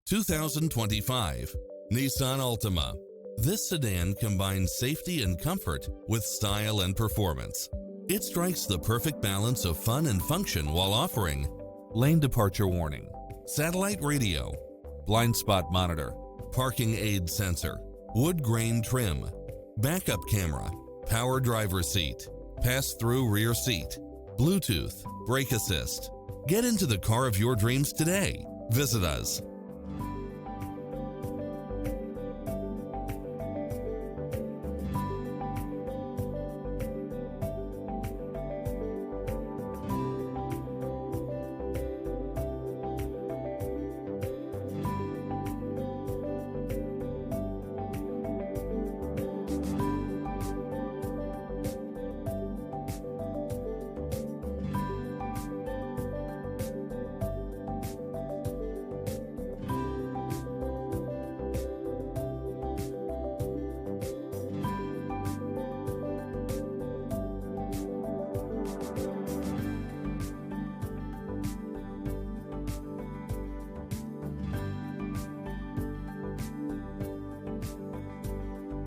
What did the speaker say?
2025 Nissan Altima. This sedan combines safety and comfort with style and performance. It strikes the perfect balance of fun and function while offering lane departure warning, satellite radio, blind spot monitor, parking aid sensor, wood grain trim, backup camera, power driver seat, pass-through rear seat, Bluetooth, brake assist. Get into the car of your dreams today. Visit us.